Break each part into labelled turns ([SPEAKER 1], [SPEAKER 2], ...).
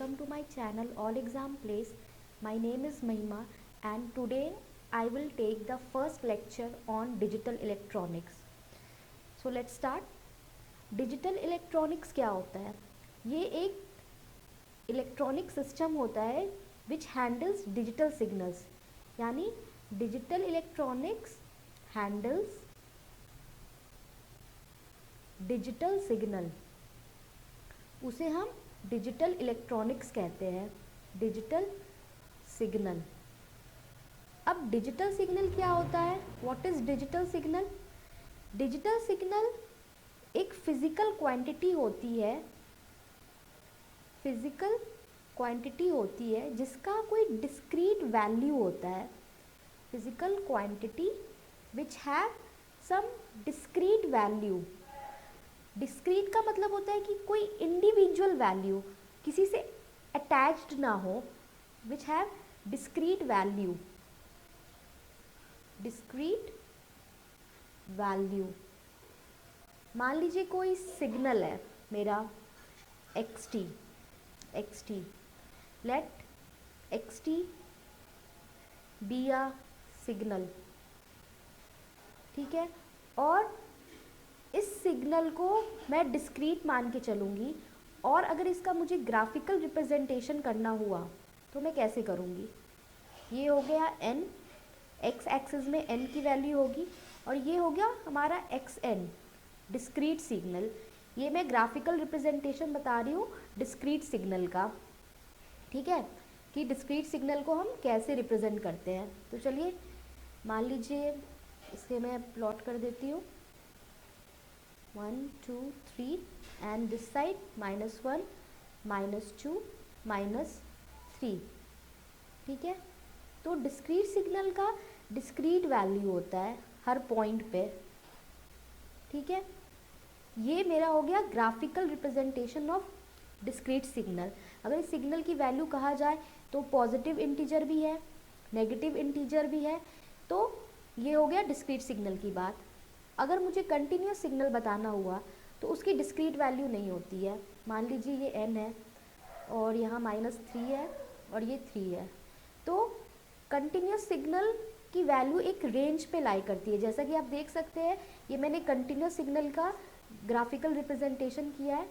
[SPEAKER 1] welcome to my channel All Exam Place. My name is Mahima and today I will take the first lecture on digital electronics. So let's start. Digital electronics क्या होता है? ये एक electronic system होता है which handles digital signals. यानी digital electronics handles digital signal. उसे हम डिजिटल इलेक्ट्रॉनिक्स कहते हैं, डिजिटल सिग्नल. अब डिजिटल सिग्नल क्या होता है? What is digital signal? Digital signal एक फिजिकल क्वांटिटी होती है, फिजिकल क्वांटिटी होती है जिसका कोई डिस्क्रीट वैल्यू होता है. Physical quantity which have some discrete value. Discrete का मतलब होता है कि कोई इंडिविजुअल वैल्यू किसी से अटैच्ड ना हो, which have discrete value. Discrete value. मान लीजिए कोई सिग्नल है मेरा xt. Let xt be a signal. ठीक है, और इस सिग्नल को मैं डिस्क्रीट मान के चलूँगी और अगर इसका मुझे ग्राफिकल रिप्रेजेंटेशन करना हुआ तो मैं कैसे करूँगी? ये हो गया n, x एक्सिस में n की वैल्यू होगी और ये हो गया हमारा xn, डिस्क्रीट सिग्नल. ये मैं ग्राफिकल रिप्रेजेंटेशन बता रही हूँ डिस्क्रीट सिग्नल का. ठीक है, कि डिस्क्रीट सिग्नल को हम कैसे रिप्रेजेंट करते हैं. तो चलिए मान लीजिए इसे मैं प्लॉट कर देती हूँ. 1 2 3 and this side -1 -2 -3. ठीक है, तो डिस्क्रीट सिग्नल का डिस्क्रीट वैल्यू होता है हर पॉइंट पे. ठीक है, ये मेरा हो गया graphical representation of discrete signal. अगर इस सिग्नल की वैल्यू कहा जाए तो पॉजिटिव इंटीजर भी है, नेगेटिव इंटीजर भी है, तो ये हो गया डिस्क्रीट सिग्नल की बात. अगर मुझे कंटिन्यूस सिग्नल बताना हुआ तो उसकी डिस्क्रीट वैल्यू नहीं होती है. मान लीजिए ये n है और यहाँ -3 है और ये 3 है, तो कंटिन्यूस सिग्नल की वैल्यू एक रेंज पे लाई करती है. जैसा कि आप देख सकते हैं ये मैंने कंटिन्यूस सिग्नल का ग्राफिकल रिप्रेजेंटेशन किया है,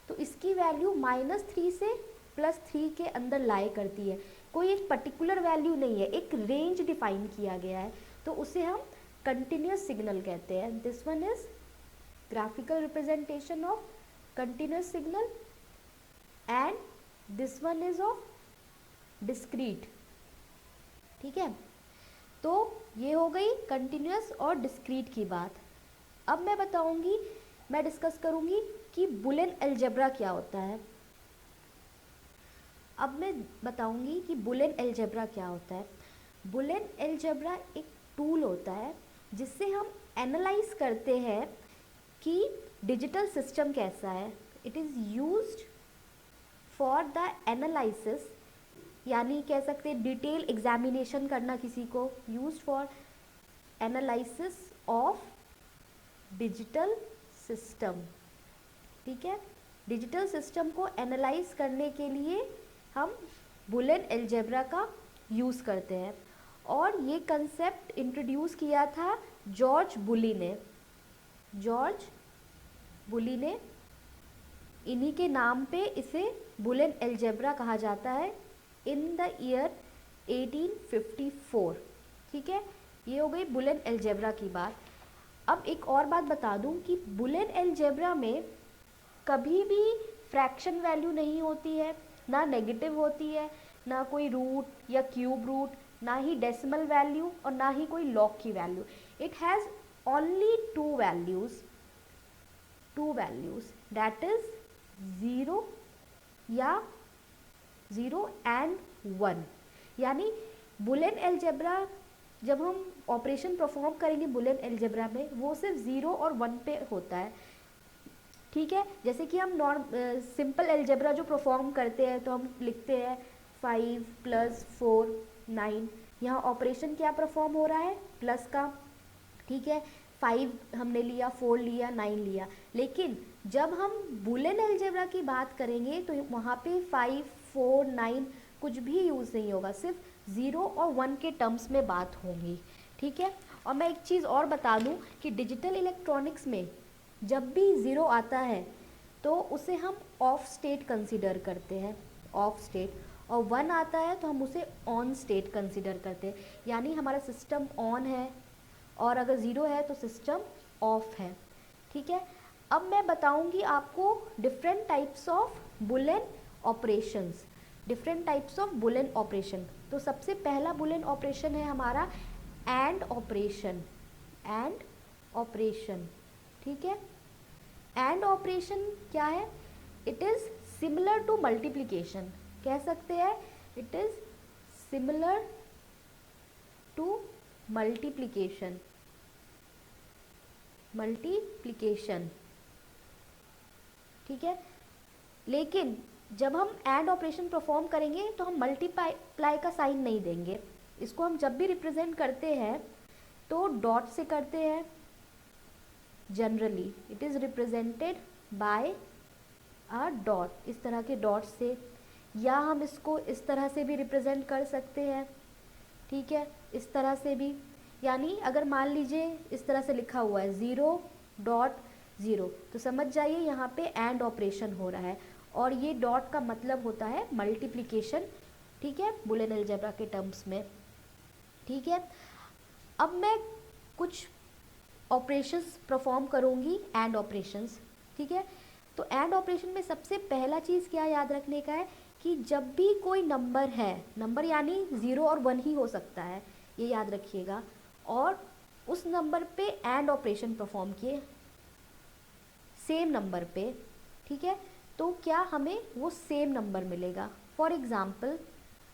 [SPEAKER 1] तो इसकी वैल्यू -3 से +3 के अंदर लाई करती है. कोई एक पर्टिकुलर वैल्यू नहीं है, एक रेंज डिफाइन किया गया है, तो उसे हम कंटिन्यूस सिग्नल कहते हैं. This one is graphical representation of continuous signal and this one is of discrete. ठीक है, तो ये हो गई कंटिन्यूस और डिस्क्रीट की बात. अब मैं बताऊंगी, मैं डिस्कस करूंगी कि बुलियन अलजेब्रा क्या होता है. अब मैं बताऊंगी कि बुलियन अलजेब्रा क्या होता है. बुलियन अलजेब्रा एक टूल होता है जिससे हम एनालाइज करते हैं कि डिजिटल सिस्टम कैसा है. It is used for the analysis, यानी कह सकते हैं डिटेल एग्जामिनेशन करना किसी को. Used for analysis of digital system. ठीक है, डिजिटल सिस्टम को एनालाइज करने के लिए हम बुलियन अलजेब्रा का यूज़ करते हैं. और ये कंसेप्ट इंट्रोड्यूस किया था जॉर्ज बुली ने. जॉर्ज बुली ने, इन्हीं के नाम पे इसे बुलियन अलजेब्रा कहा जाता है, इन द ईयर 1854. ठीक है, ये हो गई बुलियन अलजेब्रा की बात. अब एक और बात बता दूं कि बुलियन अलजेब्रा में कभी भी फ्रैक्शन वैल्यू नहीं होती है, ना नेगेटिव होती है, ना कोई रूट या क्यूब रूट, ना ही डेसिमल वैल्यू और ना ही कोई लॉग की value. It has only to values that is 0 and 1. यानी बुलियन अलजेब्रा जब हम ऑपरेशन परफॉर्म करेंगे बुलियन अलजेब्रा में, वो सिर्फ 0 और 1 पे होता है. ठीक है, जैसे कि हम सिंपल अलजेब्रा जो परफॉर्म करते हैं तो हम लिखते हैं 5 + 4 9. यहाँ ऑपरेशन क्या परफॉर्म हो रहा है? प्लस का. ठीक है, 5 हमने लिया, 4 लिया, 9 लिया. लेकिन जब हम बुलियन अलजेब्रा की बात करेंगे तो वहाँ पे 5 4, 9 कुछ भी यूज़ नहीं होगा, सिर्फ 0 और 1 के टर्म्स में बात होंगी, ठीक है। और मैं एक चीज़ और बता दूं कि डिजिटल इलेक्ट्रॉनिक्स में जब भी 0 आता है तो उसे हम ऑफ स्टेट कंसीडर करते हैं, ऑफ स्टेट, और 1 आता है तो हम उसे ऑन स्टेट कंसीडर करते हैं, यानी हमारा सिस्टम ऑन है और अगर 0 है तो सिस्टम ऑफ है, ठीक है। अब मैं बताऊंगी आपको different types of Boolean operations, different types of Boolean operation. तो सबसे पहला बुलियन ऑपरेशन है हमारा एंड ऑपरेशन, एंड ऑपरेशन, ठीक है। एंड ऑपरेशन क्या है? It is similar to multiplication, कह सकते हैं it is similar to multiplication, multiplication, ठीक है। लेकिन जब हम एंड ऑपरेशन परफॉर्म करेंगे तो हम मल्टीप्लाई का साइन नहीं देंगे, इसको हम जब भी रिप्रेजेंट करते हैं तो डॉट से करते हैं, generally it is represented by a dot, इस तरह के डॉट से, या हम इसको इस तरह से भी रिप्रेजेंट कर सकते हैं, ठीक है, इस तरह से भी। यानी अगर मान लीजिए इस तरह से लिखा हुआ है 0.0 तो समझ जाइए यहाँ पे एंड ऑपरेशन हो रहा है, और ये डॉट का मतलब होता है मल्टीप्लिकेशन, ठीक है, बुलियन अलजेब्रा के टर्म्स में, ठीक है। अब मैं कुछ ऑपरेशंस परफॉर्म करूँगी, एंड ऑपरेशंस, ठीक है। तो एंड ऑपरेशन में सबसे पहला चीज़ क्या याद रखने का है कि जब भी कोई नंबर है, नंबर यानी 0 और 1 ही हो सकता है, ये याद रखिएगा, और उस नंबर पे एंड ऑपरेशन परफॉर्म किए सेम नंबर पे, ठीक है, तो क्या हमें वो सेम नंबर मिलेगा। फॉर एग्ज़ाम्पल,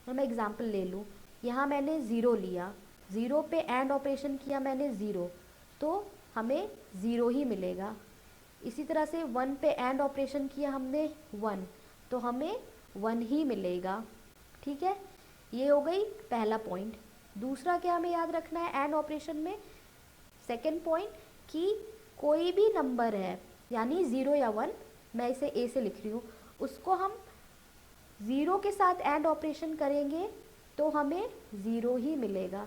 [SPEAKER 1] मैं एग्ज़ाम्पल ले लूँ, यहाँ मैंने 0 लिया, 0 पे एंड ऑपरेशन किया मैंने 0, तो हमें 0 ही मिलेगा। इसी तरह से 1 पे एंड ऑपरेशन किया हमने 1, तो हमें 1 ही मिलेगा, ठीक है। ये हो गई पहला पॉइंट। दूसरा क्या हमें याद रखना है एंड ऑपरेशन में, सेकेंड पॉइंट, कि कोई भी नंबर है यानी 0 या 1, मैं इसे ए से लिख रही हूँ, उसको हम 0 के साथ एंड ऑपरेशन करेंगे तो हमें 0 ही मिलेगा।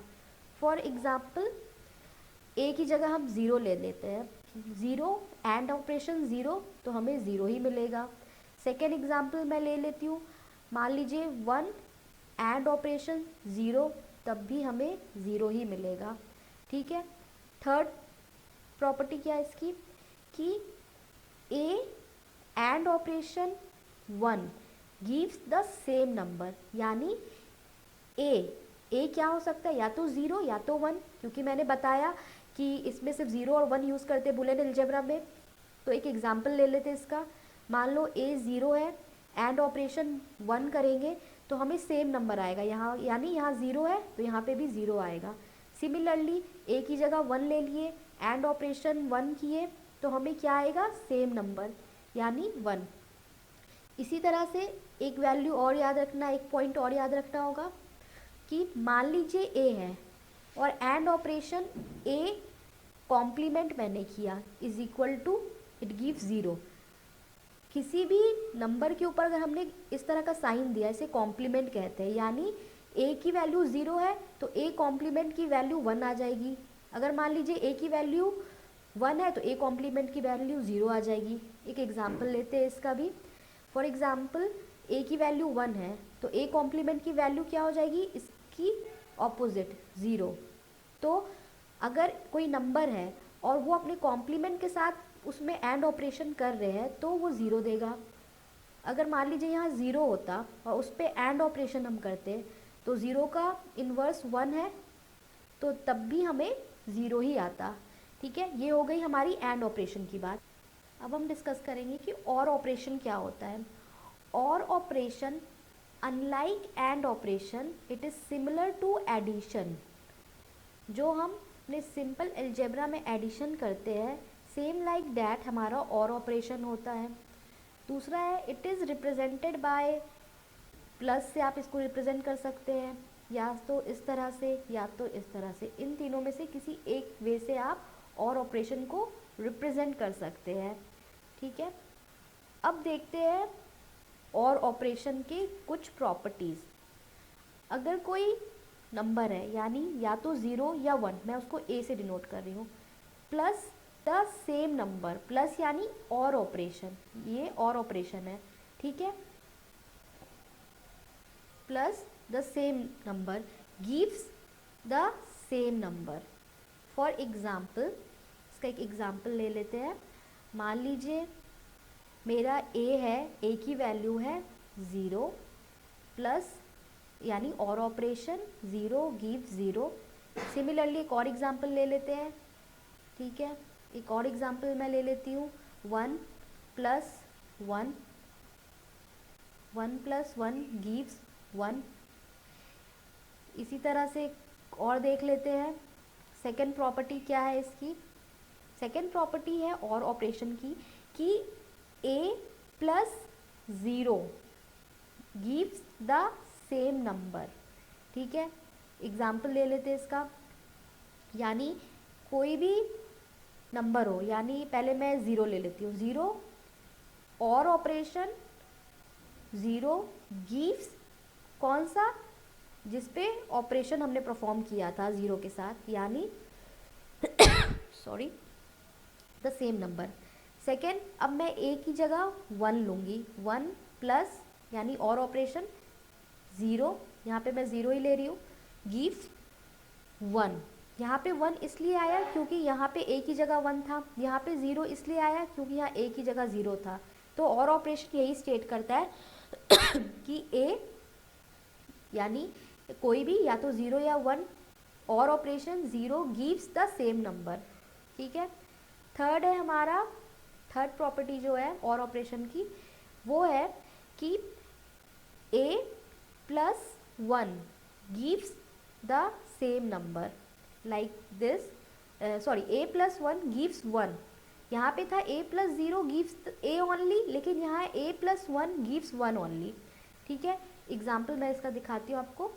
[SPEAKER 1] फॉर एग्ज़ाम्पल ए की जगह हम 0 ले लेते हैं, 0 एंड ऑपरेशन 0 तो हमें 0 ही मिलेगा। सेकेंड एग्जाम्पल मैं ले लेती हूँ, मान लीजिए 1 एंड ऑपरेशन 0, तब भी हमें 0 ही मिलेगा, ठीक है। थर्ड प्रॉपर्टी क्या है इसकी कि A and operation 1 gives the same number, यानी ए क्या हो सकता है, या तो 0 या तो 1, क्योंकि मैंने बताया कि इसमें सिर्फ 0 और 1 यूज़ करते हैं बुलियन अलजेब्रा में। तो एक एग्जांपल ले लेते हैं इसका, मान लो ए 0 है, एंड ऑपरेशन 1 करेंगे तो हमें सेम नंबर आएगा यहाँ, यानी यहाँ 0 है तो यहाँ पे भी 0 आएगा। सिमिलरली ए की जगह 1 ले लिए, एंड ऑपरेशन 1 किए तो हमें क्या आएगा, सेम नंबर यानी 1। इसी तरह से एक वैल्यू और याद रखना, एक पॉइंट और याद रखना होगा कि मान लीजिए ए है और एंड ऑपरेशन ए कॉम्प्लीमेंट मैंने किया is equal to it gives 0। किसी भी नंबर के ऊपर अगर हमने इस तरह का साइन दिया, इसे कॉम्प्लीमेंट कहते हैं, यानी ए की वैल्यू 0 है तो ए कॉम्प्लीमेंट की वैल्यू 1 आ जाएगी। अगर मान लीजिए ए की वैल्यू 1 है तो ए कॉम्प्लीमेंट की वैल्यू 0 आ जाएगी। एक एग्जाम्पल लेते हैं इसका भी। फॉर एग्जाम्पल ए की वैल्यू 1 है तो ए कॉम्प्लीमेंट की वैल्यू क्या हो जाएगी, इसकी ऑपोजिट 0। तो अगर कोई नंबर है और वो अपने कॉम्प्लीमेंट के साथ उसमें एंड ऑपरेशन कर रहे हैं तो वो 0 देगा। अगर मान लीजिए यहाँ 0 होता और उस पर एंड ऑपरेशन हम करते तो 0 का इन्वर्स 1 है तो तब भी हमें 0 ही आता, ठीक है। ये हो गई हमारी एंड ऑपरेशन की बात। अब हम डिस्कस करेंगे कि और ऑपरेशन क्या होता है। Or operation unlike and operation it is similar to addition. जो हम अपने सिंपल अलजेब्रा में एडिशन करते हैं, सेम लाइक दैट हमारा और ऑपरेशन होता है। दूसरा है it is represented by plus से, आप इसको रिप्रेजेंट कर सकते हैं या तो इस तरह से या तो इस तरह से, इन तीनों में से किसी एक वे से आप और ऑपरेशन को रिप्रेजेंट कर सकते हैं, ठीक है। अब देखते हैं और ऑपरेशन के कुछ प्रॉपर्टीज़। अगर कोई नंबर है यानी या तो 0 या 1, मैं उसको ए से डिनोट कर रही हूँ, plus the same number, plus यानी और ऑपरेशन, ये और ऑपरेशन है, ठीक है, plus the same number gives the same number. For example, इसका एक एग्ज़ाम्पल ले लेते हैं। मान लीजिए मेरा a है, a की वैल्यू है 0, प्लस यानी और ऑपरेशन 0 गिव्स 0। सिमिलरली एक और एग्ज़ाम्पल ले लेते हैं, ठीक है, एक और एग्ज़ाम्पल मैं ले लेती हूँ। 1 प्लस 1, 1 प्लस 1 गिव्स 1। इसी तरह से और देख लेते हैं। सेकेंड प्रॉपर्टी क्या है इसकी? सेकेंड प्रॉपर्टी है और ऑपरेशन की कि a plus 0 gives the same number, ठीक है। एग्जाम्पल ले लेते हैं इसका, यानी कोई भी नंबर हो, यानी पहले मैं 0 ले लेती हूँ, 0 और ऑपरेशन 0 गिव्स कौन सा, जिस पे ऑपरेशन हमने परफॉर्म किया था 0 के साथ, यानी sorry the same number. Second, अब मैं a की जगह 1 लूँगी, 1 प्लस यानी और ऑपरेशन 0, यहाँ पे मैं 0 ही ले रही हूँ, गिव्स 1। यहाँ पे 1 इसलिए आया क्योंकि यहाँ पे a की जगह 1 था, यहाँ पे 0 इसलिए आया क्योंकि यहाँ a की जगह 0 था। तो और ऑपरेशन यही स्टेट करता है कि a यानी कोई भी या तो 0 या 1, और operation 0 gives the same number, ठीक है। थर्ड है हमारा, थर्ड प्रॉपर्टी जो है और ऑपरेशन की, वो है कि a plus 1 gives the same number, like this, sorry a plus 1 gives 1। यहाँ पे था a plus 0 gives a only, लेकिन यहाँ a प्लस 1 गिव्स 1 ओनली, ठीक है। एग्जाम्पल मैं इसका दिखाती हूँ आपको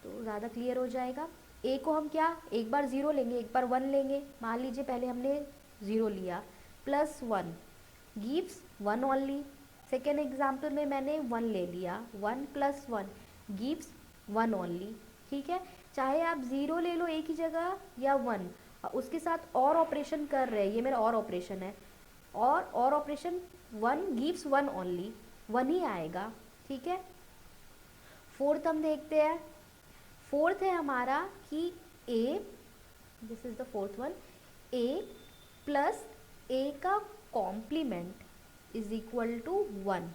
[SPEAKER 1] तो ज़्यादा क्लियर हो जाएगा। a को हम क्या, एक बार 0 लेंगे, एक बार 1 लेंगे। मान लीजिए पहले हमने 0 लिया, plus 1 gives 1 only. Second example में मैंने 1 ले लिया, 1 प्लस 1 गिव्स 1 ओनली, ठीक है। चाहे आप 0 ले लो a की जगह या 1, उसके साथ और ऑपरेशन कर रहे हैं, ये मेरा और ऑपरेशन है, और ऑपरेशन 1 गिव्स 1 ओनली, 1 ही आएगा, ठीक है। फोर्थ हम देखते हैं। फोर्थ है हमारा कि a, this is the fourth one, a plus a का कॉम्प्लीमेंट इज इक्वल टू 1।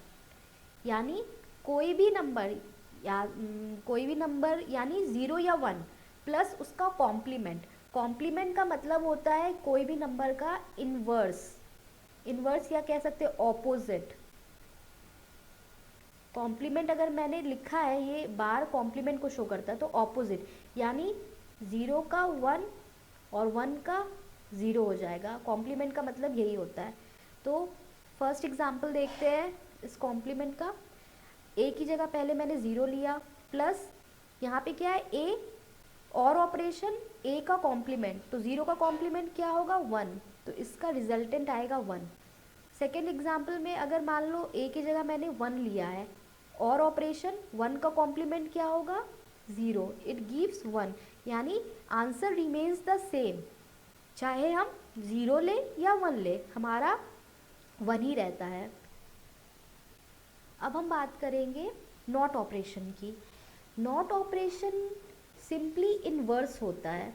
[SPEAKER 1] यानी कोई भी नंबर कोई भी नंबर यानी 0 या 1 प्लस उसका कॉम्प्लीमेंट। कॉम्प्लीमेंट का मतलब होता है कोई भी नंबर का इनवर्स, इनवर्स या कह सकते हैं ऑपोजिट। कॉम्प्लीमेंट अगर मैंने लिखा है, ये बार कॉम्प्लीमेंट को शो करता है, तो ऑपोजिट, यानी 0 का 1 और 1 का 0 हो जाएगा। कॉम्प्लीमेंट का मतलब यही होता है। तो फर्स्ट एग्जांपल देखते हैं इस कॉम्प्लीमेंट का। a की जगह पहले मैंने 0 लिया, प्लस यहाँ पे क्या है a और ऑपरेशन a का कॉम्प्लीमेंट, तो 0 का कॉम्प्लीमेंट क्या होगा 1, तो इसका रिजल्टेंट आएगा 1। सेकेंड एग्जाम्पल में अगर मान लो a की जगह मैंने 1 लिया है, और ऑपरेशन 1 का कॉम्प्लीमेंट क्या होगा 0, इट गिव्स 1, यानी आंसर रिमेन्स द सेम, चाहे हम 0 ले या 1 ले, हमारा 1 ही रहता है। अब हम बात करेंगे नॉट ऑपरेशन की। नॉट ऑपरेशन सिंपली इनवर्स होता है,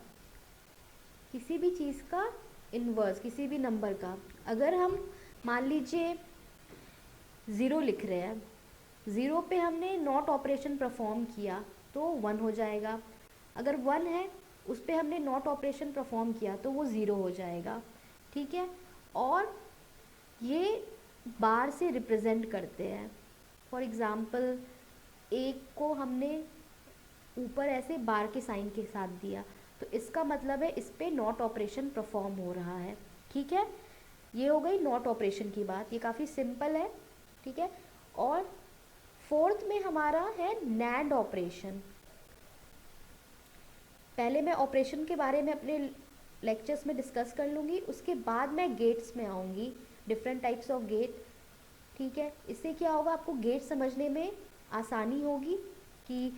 [SPEAKER 1] किसी भी चीज़ का इनवर्स, किसी भी नंबर का। अगर हम मान लीजिए 0 लिख रहे हैं, 0 पे हमने नॉट ऑपरेशन परफॉर्म किया तो 1 हो जाएगा। अगर 1 है उस पे हमने नॉट ऑपरेशन परफॉर्म किया तो वो 0 हो जाएगा, ठीक है। और ये बार से रिप्रेजेंट करते हैं। फॉर एग्ज़ाम्पल 1 को हमने ऊपर ऐसे बार के साइन के साथ दिया, तो इसका मतलब है इस पे नॉट ऑपरेशन परफॉर्म हो रहा है, ठीक है। ये हो गई नॉट ऑपरेशन की बात, ये काफ़ी सिंपल है, ठीक है। और फोर्थ में हमारा है नैंड ऑपरेशन। पहले मैं ऑपरेशन के बारे में अपने लेक्चर्स में डिस्कस कर लूँगी, उसके बाद मैं गेट्स में आऊँगी, डिफरेंट टाइप्स ऑफ गेट। ठीक है, इससे क्या होगा, आपको गेट समझने में आसानी होगी कि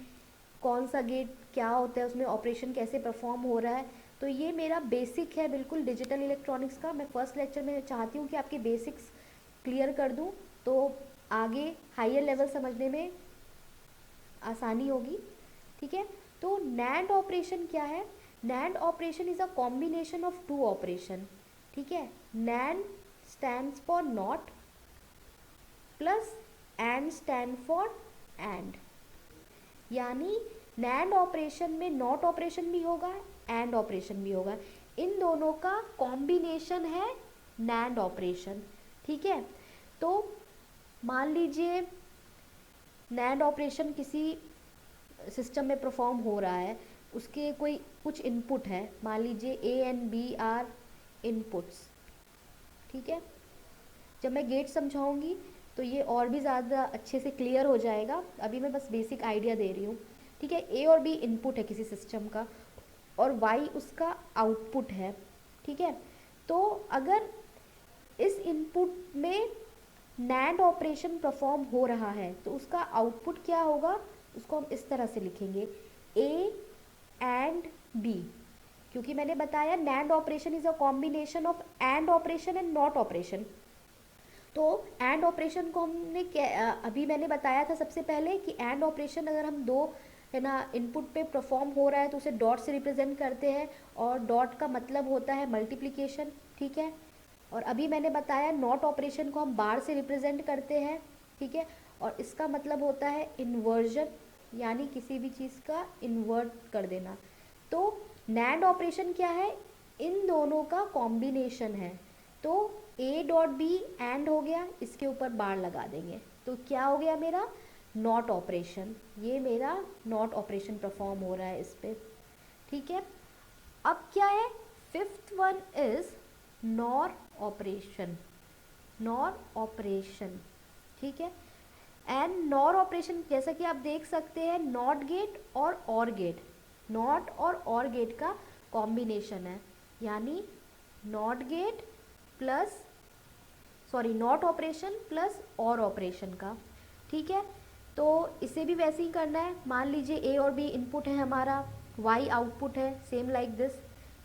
[SPEAKER 1] कौन सा गेट क्या होता है, उसमें ऑपरेशन कैसे परफॉर्म हो रहा है। तो ये मेरा बेसिक है बिल्कुल डिजिटल इलेक्ट्रॉनिक्स का। मैं फर्स्ट लेक्चर में चाहती हूँ कि आपके बेसिक्स क्लियर कर दूँ, तो आगे हायर लेवल समझने में आसानी होगी। ठीक है, तो नैंड ऑपरेशन क्या है? NAND operation is a combination of two operation. ठीक है, NAND stands for not plus and stand for and, यानी नैंड ऑपरेशन में नॉट ऑपरेशन भी होगा, एंड ऑपरेशन भी होगा, इन दोनों का कॉम्बिनेशन है नैंड ऑपरेशन। ठीक है, तो मान लीजिए नैंड ऑपरेशन किसी सिस्टम में परफॉर्म हो रहा है, उसके कोई कुछ इनपुट है, मान लीजिए A and B are inputs. ठीक है, जब मैं गेट समझाऊंगी तो ये और भी ज़्यादा अच्छे से क्लियर हो जाएगा, अभी मैं बस बेसिक आइडिया दे रही हूँ। ठीक है, ए और बी इनपुट है किसी सिस्टम का और वाई उसका आउटपुट है। ठीक है, तो अगर इस इनपुट में नैंड ऑपरेशन परफॉर्म हो रहा है तो उसका आउटपुट क्या होगा, उसको हम इस तरह से लिखेंगे ए एंड बी, क्योंकि मैंने बताया NAND operation is a combination of and operation and not operation. तो एंड ऑपरेशन को हमने अभी मैंने बताया था सबसे पहले कि एंड ऑपरेशन अगर हम दो है ना इनपुट पे परफॉर्म हो रहा है तो उसे डॉट से रिप्रेजेंट करते हैं, और डॉट का मतलब होता है मल्टीप्लिकेशन। ठीक है, और अभी मैंने बताया नॉट ऑपरेशन को हम बार से रिप्रेजेंट करते हैं। ठीक है, और इसका मतलब होता है इन्वर्जन, यानी किसी भी चीज़ का इन्वर्ट कर देना। तो नैंड ऑपरेशन क्या है, इन दोनों का कॉम्बिनेशन है। तो ए डॉट बी एंड हो गया, इसके ऊपर बार लगा देंगे तो क्या हो गया मेरा नॉट ऑपरेशन, ये मेरा नॉट ऑपरेशन परफॉर्म हो रहा है इस पर। ठीक है, अब क्या है, fifth one is nor operation. Nor operation, ठीक है, एंड नॉर ऑपरेशन जैसा कि आप देख सकते हैं नॉट गेट और गेट, नॉट और गेट का कॉम्बिनेशन है, यानी not gate plus sorry not operation plus और ऑपरेशन का। ठीक है, तो इसे भी वैसे ही करना है, मान लीजिए ए और बी इनपुट है हमारा, वाई आउटपुट है, सेम लाइक दिस।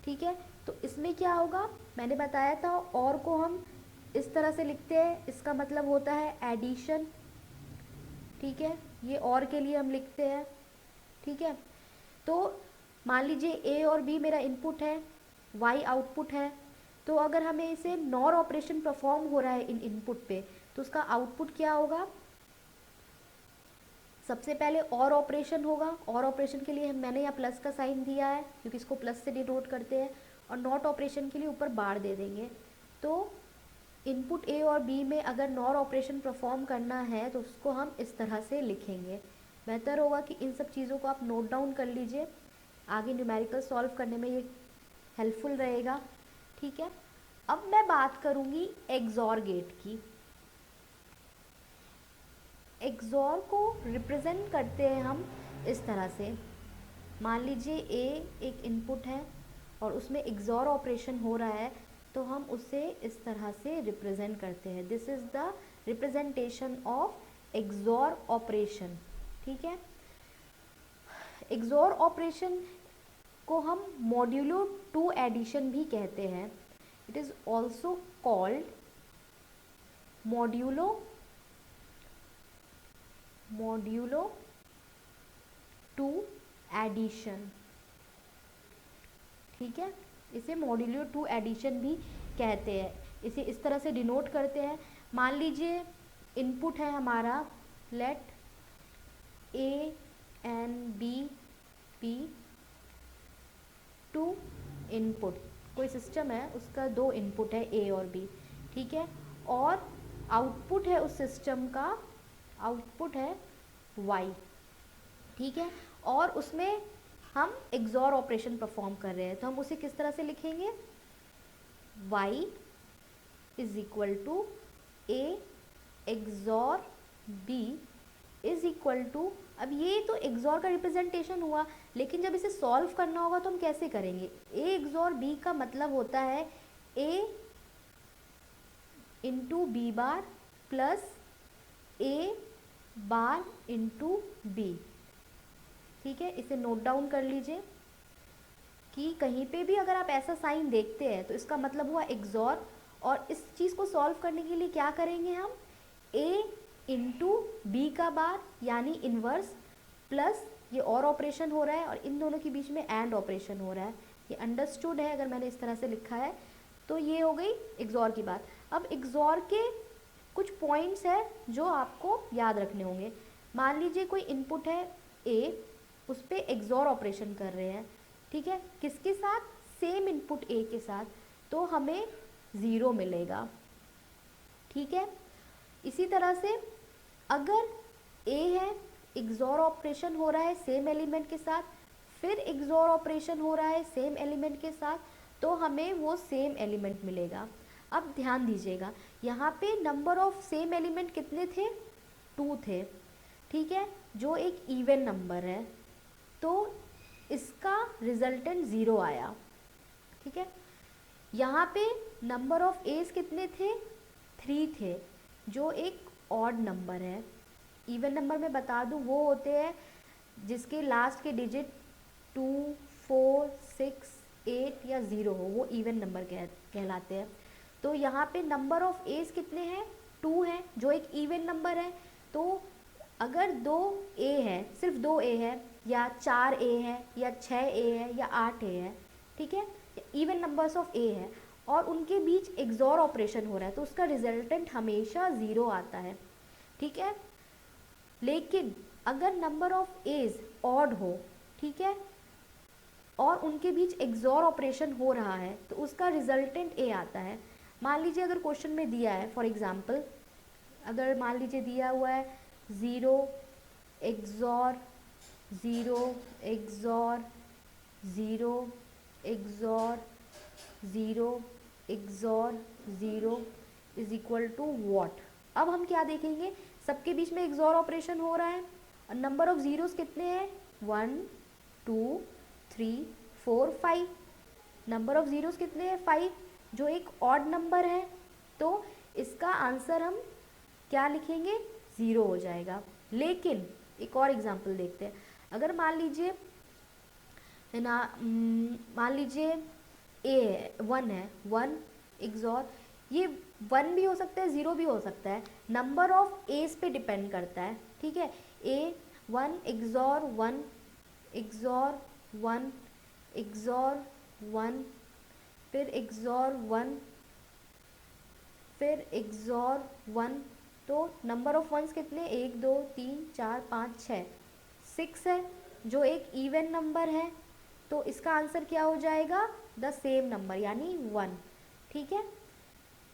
[SPEAKER 1] ठीक है, तो इसमें क्या होगा, मैंने बताया था और को हम इस तरह से लिखते हैं, इसका मतलब होता है एडिशन। ठीक है, ये और के लिए हम लिखते हैं। ठीक है, तो मान लीजिए ए और बी मेरा इनपुट है, वाई आउटपुट है, तो अगर हमें इसे नॉर ऑपरेशन परफॉर्म हो रहा है इन इनपुट पे तो उसका आउटपुट क्या होगा, सबसे पहले और ऑपरेशन होगा, और ऑपरेशन के लिए मैंने यहाँ प्लस का साइन दिया है क्योंकि इसको प्लस से डिनोट करते हैं, और नॉट ऑपरेशन के लिए ऊपर बार दे देंगे। तो इनपुट ए और बी में अगर नॉर ऑपरेशन परफॉर्म करना है तो उसको हम इस तरह से लिखेंगे। बेहतर होगा कि इन सब चीज़ों को आप नोट डाउन कर लीजिए, आगे न्यूमेरिकल सॉल्व करने में ये हेल्पफुल रहेगा। ठीक है, अब मैं बात करूँगी एक्सॉर गेट की। एक्सॉर को रिप्रेजेंट करते हैं हम इस तरह से, मान लीजिए ए एक इनपुट है और उसमें एक्सॉर ऑपरेशन हो रहा है तो हम उसे इस तरह से रिप्रेजेंट करते हैं, this is the representation of XOR operation. ठीक है, एक्सॉर ऑपरेशन को हम मॉड्यूलो टू एडिशन भी कहते हैं, it is also called modulo two addition. ठीक है, इसे मॉड्यूलो टू एडिशन भी कहते हैं, इसे इस तरह से डिनोट करते हैं। मान लीजिए इनपुट है हमारा, let A and B two input, कोई सिस्टम है उसका दो इनपुट है ए और बी। ठीक है, और आउटपुट है उस सिस्टम का, आउटपुट है वाई। ठीक है, और उसमें हम एक्सॉर ऑपरेशन परफॉर्म कर रहे हैं तो हम उसे किस तरह से लिखेंगे, y is equal to A XOR b is equal to, अब ये तो एक्सॉर का रिप्रेजेंटेशन हुआ, लेकिन जब इसे सॉल्व करना होगा तो हम कैसे करेंगे, a एक्सॉर b का मतलब होता है a into B bar plus A bar into B. ठीक है, इसे नोट डाउन कर लीजिए कि कहीं पे भी अगर आप ऐसा साइन देखते हैं तो इसका मतलब हुआ एक्सॉर। और इस चीज़ को सॉल्व करने के लिए क्या करेंगे हम, ए इंटू बी का बार यानी इन्वर्स, प्लस ये और ऑपरेशन हो रहा है और इन दोनों के बीच में एंड ऑपरेशन हो रहा है। ये अंडरस्टूड है अगर मैंने इस तरह से लिखा है। तो ये हो गई एक्सॉर की बात। अब एक्सॉर के कुछ पॉइंट्स है जो आपको याद रखने होंगे। मान लीजिए कोई इनपुट है ए, उस पर एक्सॉर ऑपरेशन कर रहे हैं, ठीक है, किसके साथ, सेम इनपुट ए के साथ, तो हमें 0 मिलेगा। ठीक है, इसी तरह से अगर ए है, एक्सॉर ऑपरेशन हो रहा है सेम एलिमेंट के साथ, फिर एक्सॉर ऑपरेशन हो रहा है सेम एलिमेंट के साथ, तो हमें वो सेम एलिमेंट मिलेगा। अब ध्यान दीजिएगा, यहाँ पे नंबर ऑफ सेम एलिमेंट कितने थे, 2 थे। ठीक है, जो एक इवन नंबर है, तो इसका रिजल्टेंट 0 आया। ठीक है, यहाँ पे नंबर ऑफ एज कितने थे, 3 थे, जो एक ऑड नंबर है। इवन नंबर में बता दूँ वो होते हैं जिसके लास्ट के डिजिट 2, 4, 6, 8 या 0 हो, वो इवन नंबर कहलाते हैं। तो यहाँ पे नंबर ऑफ एज कितने हैं, 2 हैं, जो एक इवन नंबर है। तो अगर 2 ए है, सिर्फ 2 ए है, या 4 ए है, या 6 ए है, या 8 ए है, ठीक है, इवन नंबर्स ऑफ ए है, और उनके बीच एक्सॉर ऑपरेशन हो रहा है, तो उसका रिजल्टेंट हमेशा 0 आता है। ठीक है, लेकिन अगर नंबर ऑफ एज ऑड हो, ठीक है, और उनके बीच एक्सॉर ऑपरेशन हो रहा है, तो उसका रिजल्टेंट ए आता है। मान लीजिए अगर क्वेश्चन में दिया है, फॉर एग्जांपल अगर मान लीजिए दिया हुआ है 0 XOR 0 XOR 0 XOR 0 XOR 0 is equal to what. अब हम क्या देखेंगे, सबके बीच में एक्सॉर ऑपरेशन हो रहा है और नंबर ऑफ जीरोस कितने हैं, 1 2 3 4 5। नंबर ऑफ जीरोस कितने हैं, 5, जो एक ऑड नंबर है, तो इसका आंसर हम क्या लिखेंगे, 0 हो जाएगा। लेकिन एक और एग्जांपल देखते हैं। अगर मान लीजिए है ना, मान लीजिए ए है, 1 है, 1 एक्सॉर, ये 1 भी हो सकता है 0 भी हो सकता है, नंबर ऑफ एज पे डिपेंड करता है। ठीक है, ए 1 एक्सॉर 1 एक्सॉर 1 एक्सॉर 1 फिर एक्सॉर 1 फिर एक्सॉर 1, तो नंबर ऑफ वंस कितने, 1 2 3 4 5 6 6 है, जो एक इवन नंबर है, तो इसका आंसर क्या हो जाएगा, द सेम नंबर यानी 1। ठीक है,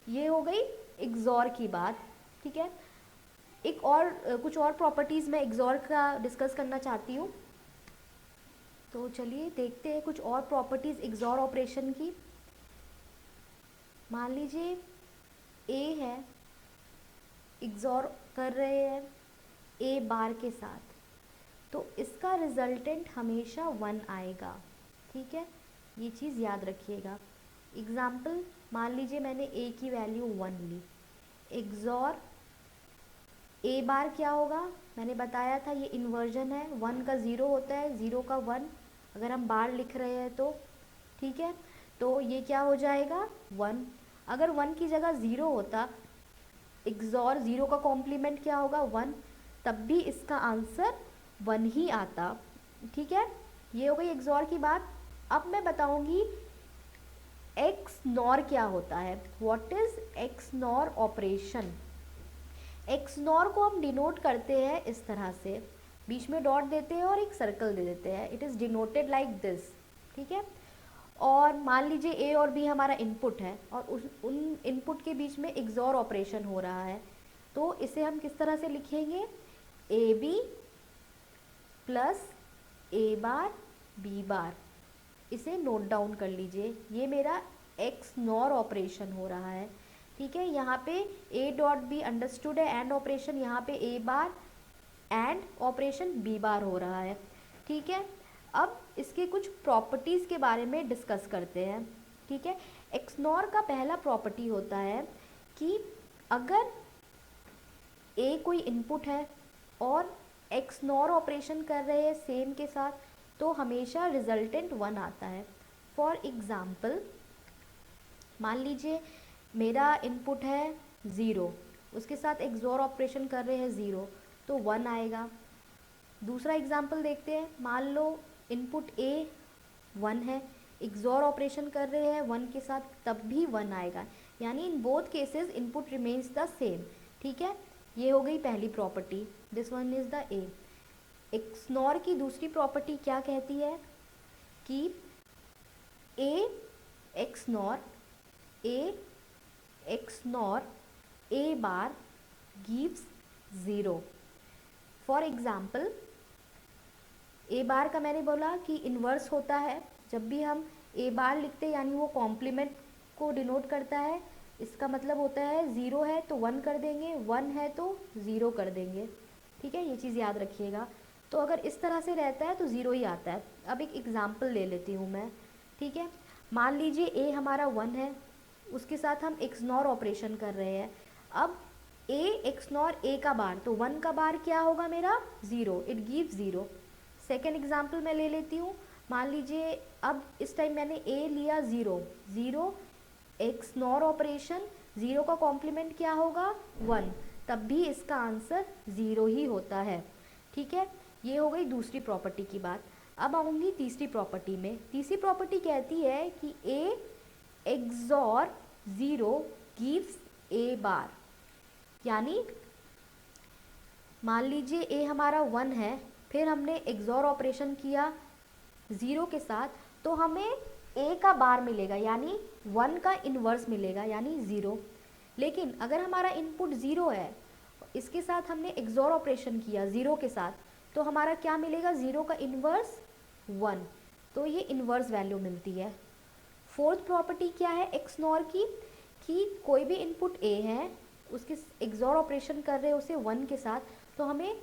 [SPEAKER 1] ये हो गई एक्सॉर की बात। ठीक है, एक और कुछ और प्रॉपर्टीज़ मैं एक्सॉर का डिस्कस करना चाहती हूँ, तो चलिए देखते हैं कुछ और प्रॉपर्टीज़ एक्सॉर ऑपरेशन की। मान लीजिए ए है, एक्सॉर कर रहे हैं ए बार के साथ, तो इसका रिजल्टेंट हमेशा 1 आएगा। ठीक है, ये चीज़ याद रखिएगा। एग्जाम्पल, मान लीजिए मैंने ए की वैल्यू 1 ली, एक्सॉर ए बार क्या होगा, मैंने बताया था ये इन्वर्जन है, 1 का 0 होता है, 0 का 1, अगर हम बार लिख रहे हैं तो। ठीक है, तो ये क्या हो जाएगा 1। अगर 1 की जगह 0 होता, एक्सॉर 0 का कॉम्प्लीमेंट क्या होगा 1, तब भी इसका आंसर 1 ही आता। ठीक है, ये हो गई एक्सॉर की बात। अब मैं बताऊंगी एक्स नॉर क्या होता है, what is x nor operation. X nor को हम डिनोट करते हैं इस तरह से, बीच में डॉट देते हैं और एक सर्कल दे देते हैं, it is denoted like this. ठीक है, और मान लीजिए ए और बी हमारा इनपुट है और उन इनपुट के बीच में एक्सॉर ऑपरेशन हो रहा है, तो इसे हम किस तरह से लिखेंगे, A B plus A bar B bar. इसे नोट डाउन कर लीजिए, ये मेरा एक्स नॉर ऑपरेशन हो रहा है। ठीक है, यहाँ पे ए डॉट बी अंडरस्टूड है, एंड ऑपरेशन, यहाँ पे ए बार एंड ऑपरेशन बी बार हो रहा है। ठीक है, अब इसके कुछ प्रॉपर्टीज़ के बारे में डिस्कस करते हैं। ठीक है, एक्स नॉर का पहला प्रॉपर्टी होता है कि अगर ए कोई इनपुट है और एक्स नॉर ऑपरेशन कर रहे हैं सेम के साथ, तो हमेशा रिजल्टेंट 1 आता है। फॉर एग्ज़ाम्पल मान लीजिए मेरा इनपुट है 0, उसके साथ एक्सॉर ऑपरेशन कर रहे हैं 0, तो 1 आएगा। दूसरा एग्जाम्पल देखते हैं, मान लो इनपुट ए 1 है, एक्सॉर ऑपरेशन कर रहे हैं 1 के साथ, तब भी 1 आएगा, यानी in both cases input remains the same. ठीक है, ये हो गई पहली property, this one is the A. XNOR की दूसरी प्रॉपर्टी क्या कहती है कि A XNOR A bar gives 0। For example A bar का मैंने बोला कि इन्वर्स होता है, जब भी हम ए बार लिखते हैं यानी वो कॉम्प्लीमेंट को डिनोट करता है, इसका मतलब होता है 0 है तो 1 कर देंगे, 1 है तो 0 कर देंगे। ठीक है, ये चीज़ याद रखिएगा। तो अगर इस तरह से रहता है तो 0 ही आता है। अब एक एग्जाम्पल ले लेती हूँ मैं। ठीक है, मान लीजिए ए हमारा 1 है, उसके साथ हम एक्सनॉर ऑपरेशन कर रहे हैं। अब ए एक्सनॉर ए का बार, तो 1 का बार क्या होगा मेरा 0, इट गिव्स 0। सेकेंड एग्जाम्पल मैं ले लेती हूँ, मान लीजिए अब इस टाइम मैंने ए लिया 0 एक्सनॉर ऑपरेशन, 0 का कॉम्प्लीमेंट क्या होगा 1, तब भी इसका आंसर 0 ही होता है। ठीक है, ये हो गई दूसरी प्रॉपर्टी की बात। अब आऊँगी तीसरी प्रॉपर्टी में। तीसरी प्रॉपर्टी कहती है कि ए एक्सॉर 0 गिव्स ए बार, यानी मान लीजिए ए हमारा 1 है, फिर हमने एक्सॉर ऑपरेशन किया 0 के साथ, तो हमें ए का बार मिलेगा, यानी 1 का इन्वर्स मिलेगा, यानी 0। लेकिन अगर हमारा इनपुट 0 है, इसके साथ हमने एक्सॉर ऑपरेशन किया 0 के साथ, तो हमारा क्या मिलेगा 0 का इन्वर्स 1, तो ये इन्वर्स वैल्यू मिलती है। फोर्थ प्रॉपर्टी क्या है एक्सनॉर की, कि कोई भी इनपुट ए है, उसके एक्सॉर ऑपरेशन कर रहे हैं उसे 1 के साथ, तो हमें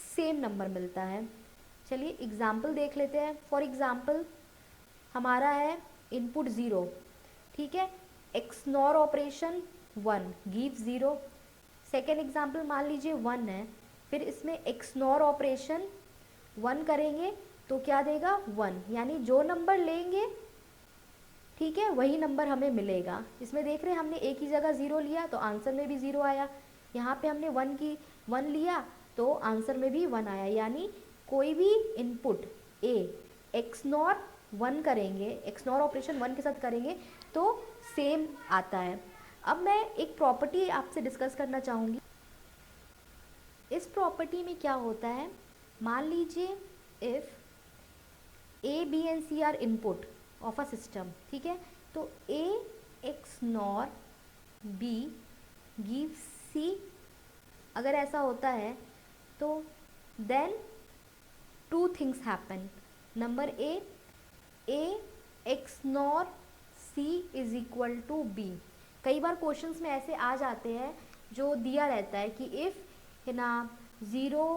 [SPEAKER 1] सेम नंबर मिलता है। चलिए एग्जाम्पल देख लेते हैं। फॉर एग्जाम्पल हमारा है इनपुट 0, ठीक है, XNOR operation 1 gives 0। Second example मान लीजिए 1 है, फिर इसमें एक्सनॉर ऑपरेशन 1 करेंगे तो क्या देगा 1, यानी जो नंबर लेंगे ठीक है वही नंबर हमें मिलेगा। इसमें देख रहे हैं हमने एक ही जगह 0 लिया तो आंसर में भी 0 आया, यहाँ पे हमने 1 लिया तो आंसर में भी 1 आया, यानी कोई भी इनपुट ए एक्सनॉर 1 करेंगे, एक्सनॉर ऑपरेशन 1 के साथ करेंगे तो सेम आता है। अब मैं एक प्रॉपर्टी आपसे डिस्कस करना चाहूँगी। इस प्रॉपर्टी में क्या होता है, मान लीजिए if A B and C are input of a system, ठीक है, तो A XNOR B give C, अगर ऐसा होता है तो then 2 things happen. Number A XNOR C is equal to B. कई बार क्वेश्चंस में ऐसे आ जाते हैं जो दिया रहता है कि इफ़ है ना 0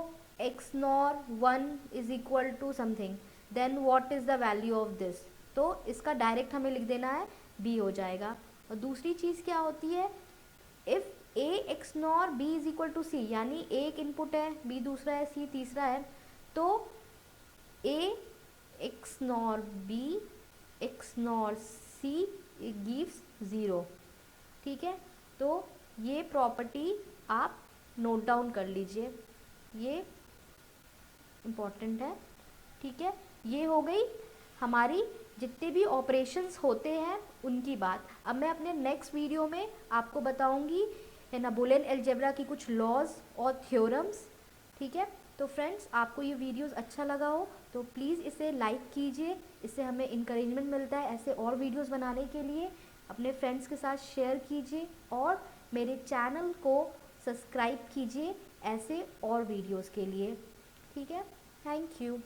[SPEAKER 1] XNOR 1 is equal to something, then what is the value of this, तो इसका डायरेक्ट हमें लिख देना है बी हो जाएगा। और दूसरी चीज़ क्या होती है, if A XNOR B is equal to C, यानी ए एक इनपुट है, बी दूसरा है, सी तीसरा है, तो A XNOR B XNOR C gives 0। ठीक है, तो ये प्रॉपर्टी आप नोट डाउन कर लीजिए, ये इम्पॉर्टेंट है। ठीक है, ये हो गई हमारी जितने भी ऑपरेशंस होते हैं उनकी बात। अब मैं अपने नेक्स्ट वीडियो में आपको बताऊंगी है ना बुलियन अलजेब्रा की कुछ लॉज और थ्योरम्स। ठीक है, तो फ्रेंड्स आपको ये वीडियोस अच्छा लगा हो तो प्लीज़ इसे लाइक कीजिए, इससे हमें इंकरेजमेंट मिलता है ऐसे और वीडियोस बनाने के लिए। अपने फ्रेंड्स के साथ शेयर कीजिए और मेरे चैनल को सब्सक्राइब कीजिए ऐसे और वीडियोस के लिए। ठीक है, थैंक यू।